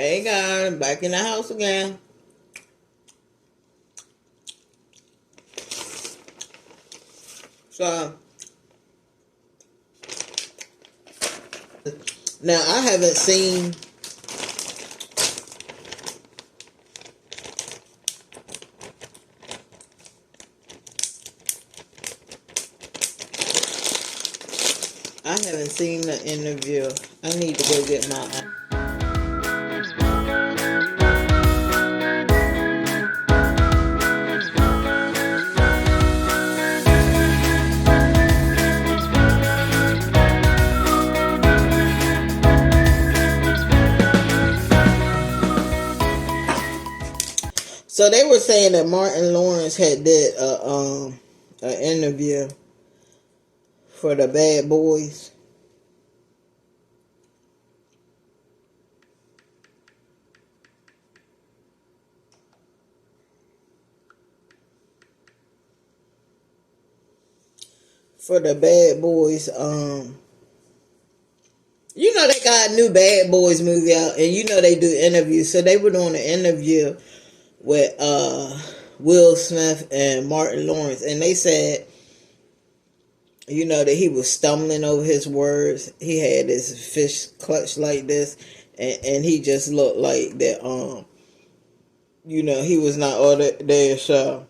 Hey guys, back in the house again. So now I haven't seen the interview. I need to go get my So they were saying that Martin Lawrence had did an interview for the Bad Boys. For the Bad Boys, you know they got a new Bad Boys movie out, and you know they do interviews. So they were doing an interview with Will Smith and Martin Lawrence, and they said, you know, that he was stumbling over his words. He had his fist clutched like this, and he just looked like that. You know, he was not all there. So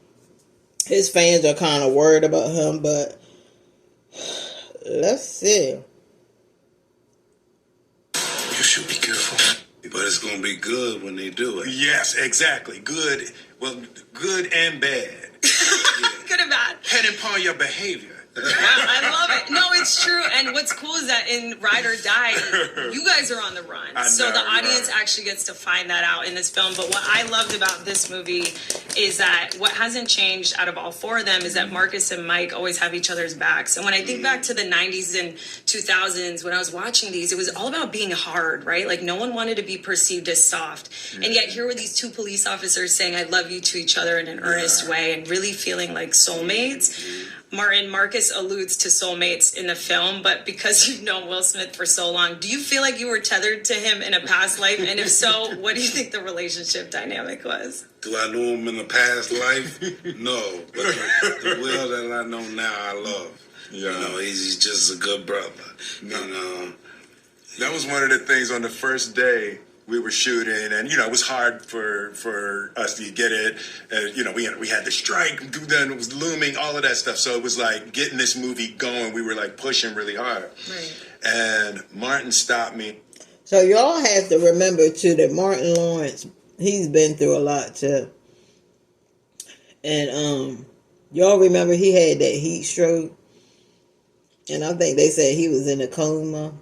his fans are kind of worried about him, but let's see. You should be careful. But it's going to be good when they do it. Yes, exactly. Good. Well, good and bad. Yeah. Good and bad. Depending upon your behavior. Yeah, I love it. No, it's true. And what's cool is that in Ride or Die, you guys are on the run. So the audience actually gets to find that out in this film. But what I loved about this movie is that what hasn't changed out of all four of them is that Marcus and Mike always have each other's backs. And when I think back to the 90s and 2000s, when I was watching these, it was all about being hard, right? Like no one wanted to be perceived as soft. And yet here were these two police officers saying, I love you to each other in an earnest way and really feeling like soulmates. Marcus alludes to soulmates in the film, but because you've known Will Smith for so long, do you feel like you were tethered to him in a past life? And if so, what do you think the relationship dynamic was? Do I know him in a past life? No. But the Will that I know now, I love. Yeah. You know, he's just a good brother. No. You know, that was one of the things on the first day we were shooting, and you know it was hard for us to get it. You know, we had the strike, then it was looming, all of that stuff. So it was like getting this movie going. We were like pushing really hard. Right. And Martin stopped me. So y'all have to remember too that Martin Lawrence, he's been through a lot too. And y'all remember he had that heat stroke, and I think they said he was in a coma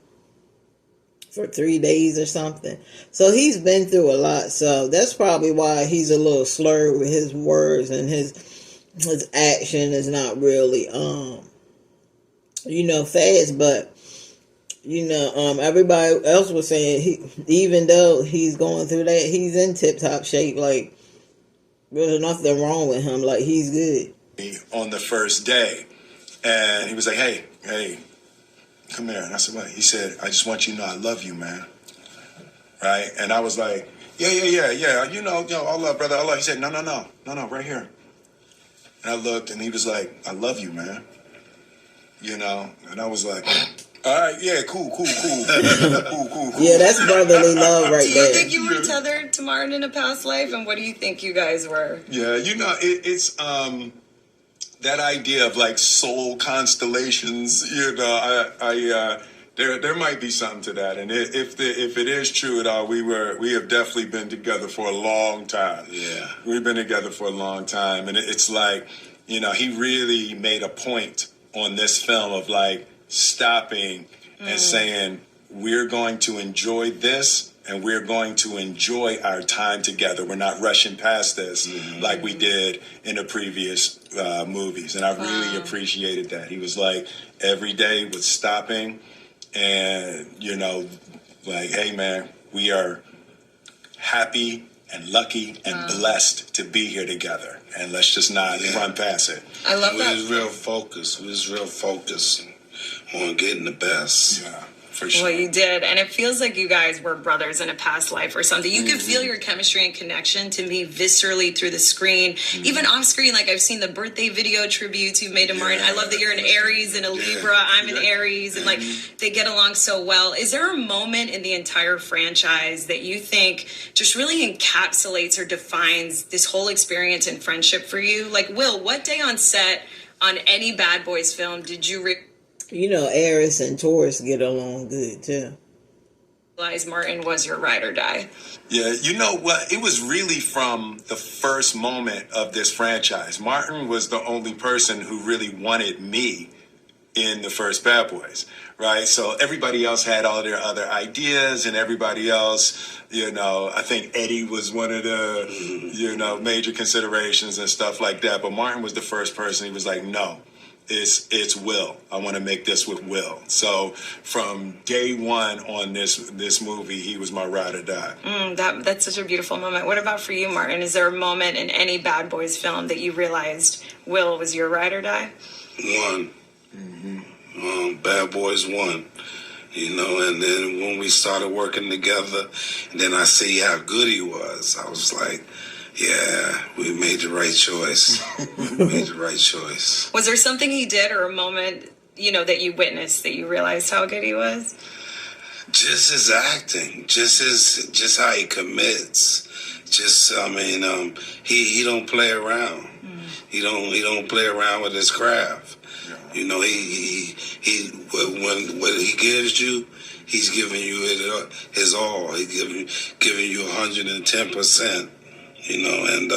for 3 days or something. So he's been through a lot. So that's probably why he's a little slurred with his words, and his action is not really you know, fast. But you know, everybody else was saying even though he's going through that, he's in tip-top shape. Like there's nothing wrong with him. Like he's good. On the first day, and he was like, hey, come here. And I said, what? He said, I just want you to know I love you, man. Right? And I was like, yeah. You know, I love, brother, I love. He said, no, right here. And I looked, and he was like, I love you, man. You know? And I was like, all right, yeah, cool. cool. Yeah, that's brotherly love right there. Do you think you were tethered to Martin in a past life? And what do you think you guys were? Yeah, you know, it's that idea of like soul constellations, you know, there might be something to that, and if it is true at all, we have definitely been together for a long time. Yeah, we've been together for a long time, and it's like, you know, he really made a point on this film of like stopping and saying we're going to enjoy this. And we're going to enjoy our time together. We're not rushing past this like we did in the previous movies. And I really appreciated that. He was like, every day was stopping and, you know, like, hey, man, we are happy and lucky and blessed to be here together. And let's just not run past it. I love that. We was real focused on getting the best For sure. Well, you did. And it feels like you guys were brothers in a past life or something. You could feel your chemistry and connection to me viscerally through the screen. Even off screen, like I've seen the birthday video tributes you've made to Martin. I love that you're an Aries and a Libra. I'm an Aries. And like they get along so well. Is there a moment in the entire franchise that you think just really encapsulates or defines this whole experience and friendship for you? Like, Will, what day on set on any Bad Boys film did you Aries and Taurus get along good too. realize Martin was your ride or die? Yeah, you know what? It was really from the first moment of this franchise. Martin was the only person who really wanted me in the first Bad Boys, right? So everybody else had all their other ideas, and everybody else, I think Eddie was one of the, major considerations and stuff like that. But Martin was the first person. He was like, no. It's Will. I want to make this with Will. So from day one on this movie, he was my ride or die. That's such a beautiful moment. What about for you, Martin? Is there a moment in any Bad Boys film that you realized Will was your ride or die? One. Bad Boys 1. And then when we started working together, and then I see how good he was, I was like, yeah, we made the right choice. Was there something he did or a moment, that you witnessed that you realized how good he was? Just his acting, just how he commits. He don't play around. He don't play around with his craft. He when what he gives you, he's giving you his all. He's giving you 110%. And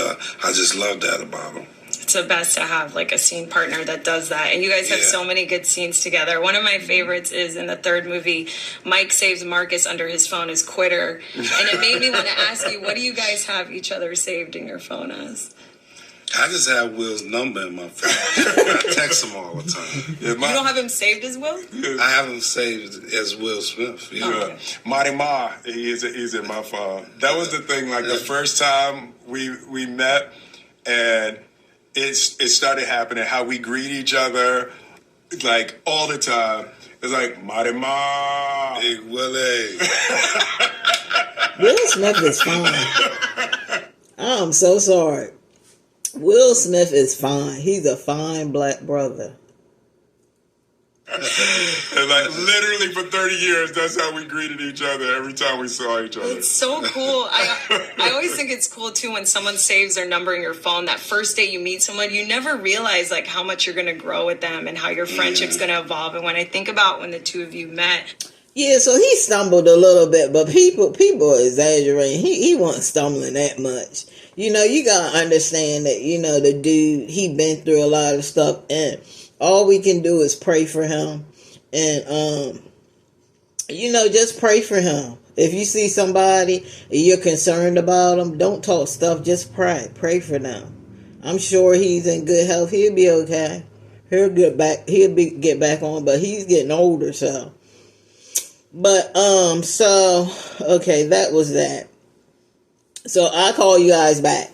I just love that about him. It's the best to have like a scene partner that does that. And you guys have so many good scenes together. One of my favorites is in the third movie, Mike saves Marcus under his phone as Quitter. And it made me want to ask you, what do you guys have each other saved in your phone as? I just have Will's number in my phone. I text him all the time. You don't have him saved as Will? I have him saved as Will Smith. Okay. Marty Ma, he's in my phone. That was the thing, like the first time we met, and it started happening, how we greet each other, like all the time. It's like, Marty Ma. Big Willie. Will Smith is fine. I'm so sorry. Will Smith is fine. He's a fine black brother. And like literally for 30 years, that's how we greeted each other every time we saw each other. It's so cool. I always think it's cool too when someone saves their number in your phone. That first day you meet someone, you never realize like how much you're going to grow with them and how your friendship's going to evolve. And when I think about when the two of you met. Yeah, so he stumbled a little bit, but people are exaggerating. He wasn't stumbling that much. You gotta understand that, the dude, he been through a lot of stuff, and all we can do is pray for him. And, just pray for him. If you see somebody and you're concerned about them, don't talk stuff, just pray. Pray for them. I'm sure he's in good health. He'll be okay. He'll get back on, but he's getting older, so. But, okay, that was that. So I call you guys back.